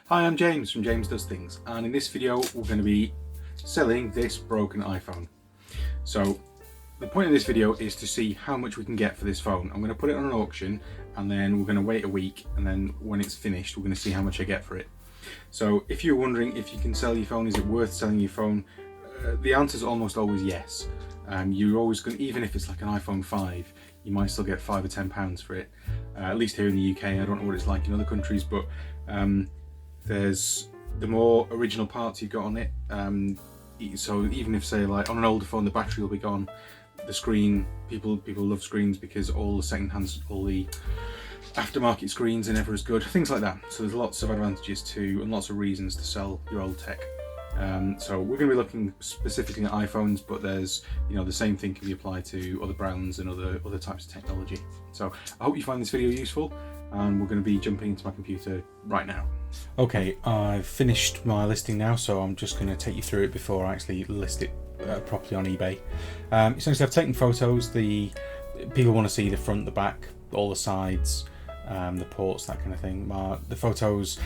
Hi, I'm James from James Does Things, and in this video we're going to be selling this broken iPhone. So the point of this video is to see how much we can get for this phone. I'm going to put it on an auction and then we're going to wait a week, and then when it's finished we're going to see how much I get for it. So if you're wondering if you can sell your phone, is it worth selling your phone, the answer is almost always yes. You're always going to, even if it's like an iPhone 5, you might still get £5 or £10 for it, at least here in the UK. I don't know what it's like in other countries, but there's the more original parts you've got on it, so even if, say, like on an older phone, the battery will be gone, the screen, people love screens because all the second-hands, all the aftermarket screens are never as good, things like that. So there's lots of advantages to and lots of reasons to sell your old tech. So we're going to be looking specifically at iPhones, but there's, the same thing can be applied to other brands and other types of technology. So I hope you find this video useful, and we're going to be jumping into my computer right now. Okay, I've finished my listing now, so I'm just going to take you through it before I actually list it properly on eBay. Essentially, I've taken photos. The people want to see the front, the back, all the sides, the ports, that kind of thing. The photos,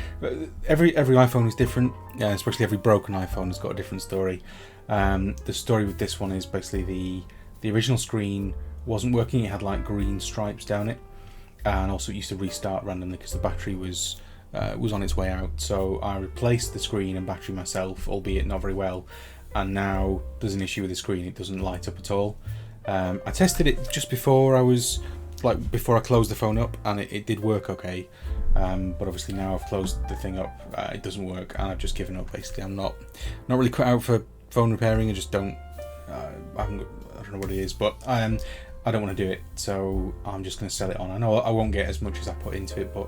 every iPhone is different, especially every broken iPhone has got a different story. The story with this one is basically the original screen wasn't working. It had like green stripes down it, and also it used to restart randomly because the battery was on its way out. So I replaced the screen and battery myself, albeit not very well, and now there's an issue with the screen. It doesn't light up at all. I tested it just before I closed the phone up, and it did work okay, but obviously now I've closed the thing up, it doesn't work, and I've just given up. Basically, I'm not really cut out for phone repairing. I just don't I don't know what it is, but I don't want to do it, so I'm just going to sell it on. I know I won't get as much as I put into it, but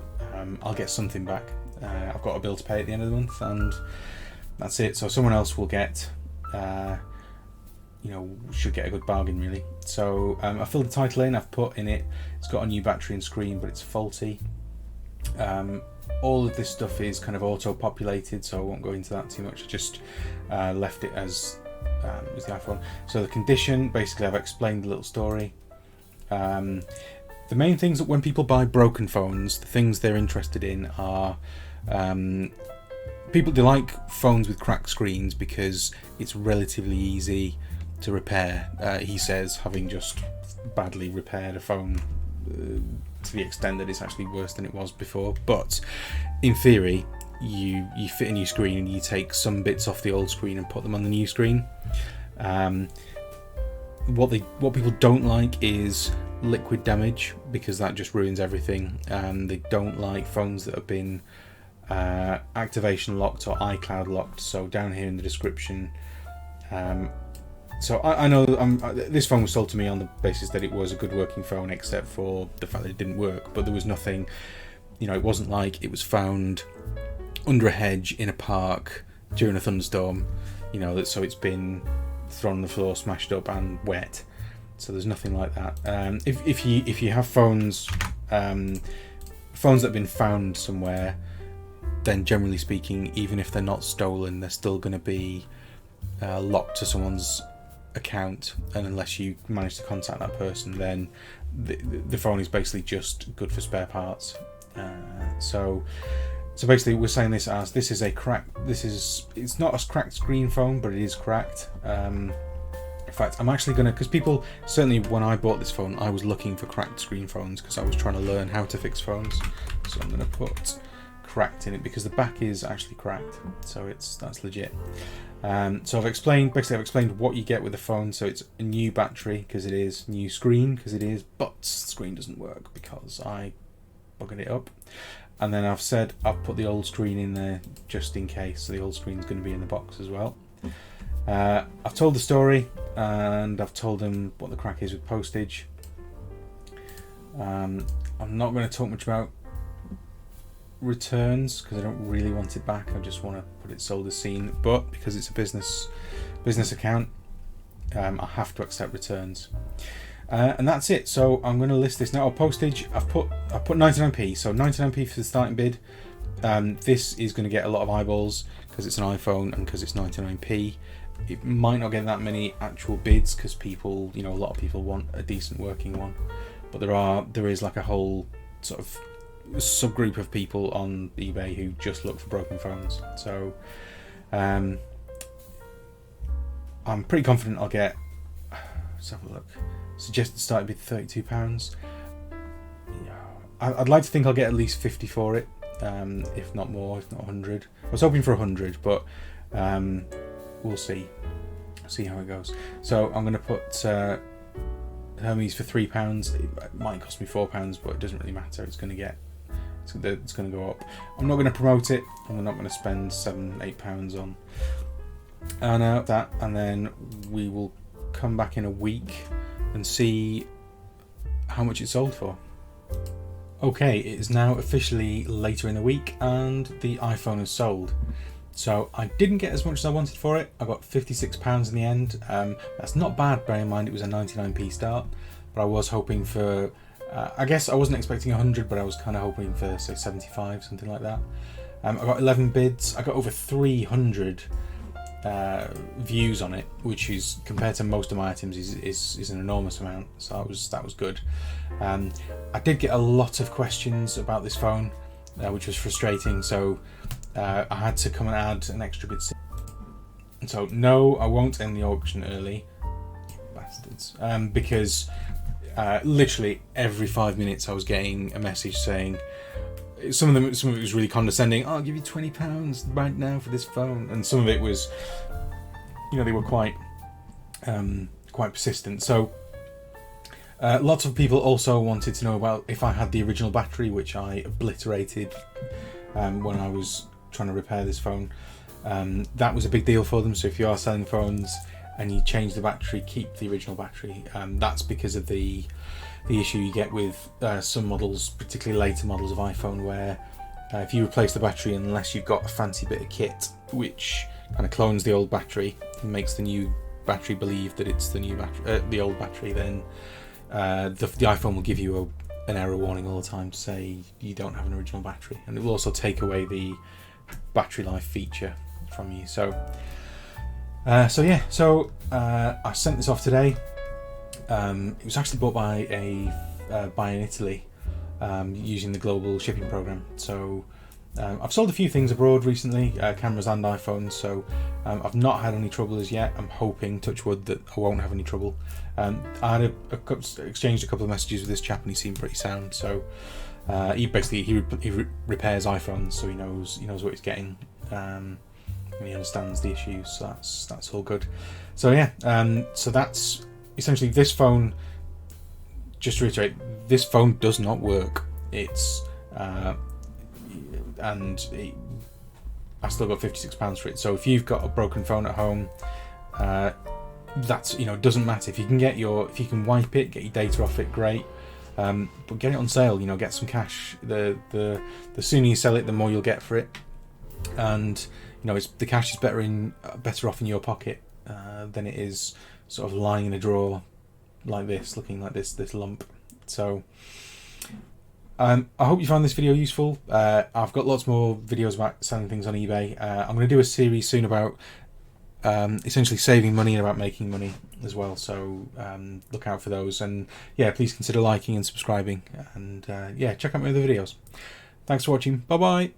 I'll get something back. I've got a bill to pay at the end of the month, and that's it. So someone else will get should get a good bargain, really. So I filled the title in. I've put in it, it's got a new battery and screen, but it's faulty. All of this stuff is kind of auto-populated, so I won't go into that too much. I just left it as the iPhone. So the condition, basically, I've explained the little story. The main things that when people buy broken phones, the things they're interested in are they like phones with cracked screens because it's relatively easy to repair. He says, having just badly repaired a phone to the extent that it's actually worse than it was before. But in theory, you fit a new screen and you take some bits off the old screen and put them on the new screen. What people don't like is liquid damage, because that just ruins everything. They don't like phones that have been activation locked or iCloud locked. So down here in the description, so I know this phone was sold to me on the basis that it was a good working phone, except for the fact that it didn't work. But there was nothing, it wasn't like it was found under a hedge in a park during a thunderstorm, so it's been thrown on the floor, smashed up and wet. So there's nothing like that. If you have phones that have been found somewhere, then generally speaking, even if they're not stolen, they're still going to be locked to someone's account, and unless you manage to contact that person, then the phone is basically just good for spare parts. So basically, we're saying this as this is it's not a cracked screen phone, but it is cracked. In fact, I'm actually going to, because people, certainly when I bought this phone, I was looking for cracked screen phones because I was trying to learn how to fix phones. So I'm going to put cracked in it because the back is actually cracked, so that's legit. So I've explained what you get with the phone. So it's a new battery because it is, new screen because it is, but the screen doesn't work because I buggered it up. And then I've said I've put the old screen in there just in case, so the old screen's going to be in the box as well. I've told the story, and I've told them what the crack is with postage. I'm not going to talk much about returns because I don't really want it back. I just want to put it sold as seen, but because it's a business account, I have to accept returns. And that's it. So I'm going to list this now. Postage, I've put 99p, so 99p for the starting bid. This is going to get a lot of eyeballs because it's an iPhone and because it's 99p. It might not get that many actual bids because people, a lot of people want a decent working one, but there is like a whole sort of subgroup of people on eBay who just look for broken phones. So I'm pretty confident I'll get. Let's have a look. Suggested start would be £32. I'd like to think I'll get at least 50 for it, if not more, if not 100. I was hoping for 100, but we'll see. See how it goes. So I'm going to put Hermes for £3. It might cost me £4, but it doesn't really matter. It's going to go up. I'm not going to promote it. I'm not going to spend £7-8 on that, and then we will come back in a week and see how much it sold for. Okay, it is now officially later in the week and the iPhone is sold. So I didn't get as much as I wanted for it. I got £56 in the end. That's not bad, bearing in mind it was a 99p start, but I was hoping for, I guess I wasn't expecting 100, but I was kind of hoping for, say, 75, something like that. I got 11 bids. I got over 300 views on it, which is, compared to most of my items, is an enormous amount. So that was good. I did get a lot of questions about this phone, which was frustrating. So I had to come and add an extra bid. So no, I won't end the auction early, bastards, because literally every 5 minutes I was getting a message saying, some of it was really condescending. Oh, I'll give you £20 right now for this phone, and some of it was, they were quite persistent. So lots of people also wanted to know about if I had the original battery, which I obliterated when I was trying to repair this phone. That was a big deal for them. So if you are selling phones and you change the battery, keep the original battery. That's because of the issue you get with some models, particularly later models of iPhone, where if you replace the battery, unless you've got a fancy bit of kit which kind of clones the old battery and makes the new battery believe that it's the new battery, the old battery, then the iPhone will give you an error warning all the time to say you don't have an original battery, and it will also take away the battery life feature from you. So I sent this off today. It was actually bought by a buyer in Italy, using the global shipping program. So I've sold a few things abroad recently, cameras and iPhones, so I've not had any trouble as yet. I'm hoping, touch wood, that I won't have any trouble. I had exchanged a couple of messages with this chap and he seemed pretty sound. So he repairs iPhones, so he knows what he's getting, and he understands the issues. So that's all good. So yeah, so that's essentially this phone. Just to reiterate, this phone does not work. I still got £56 for it. So if you've got a broken phone at home, that's, it doesn't matter. If you can wipe it, get your data off it, great. But get it on sale. Get some cash. The sooner you sell it, the more you'll get for it. And the cash is better off in your pocket than it is sort of lying in a drawer like this, looking like this lump. So I hope you found this video useful. I've got lots more videos about selling things on eBay. I'm going to do a series soon about essentially saving money and about making money as well. So look out for those. And yeah, please consider liking and subscribing. And check out my other videos. Thanks for watching. Bye bye.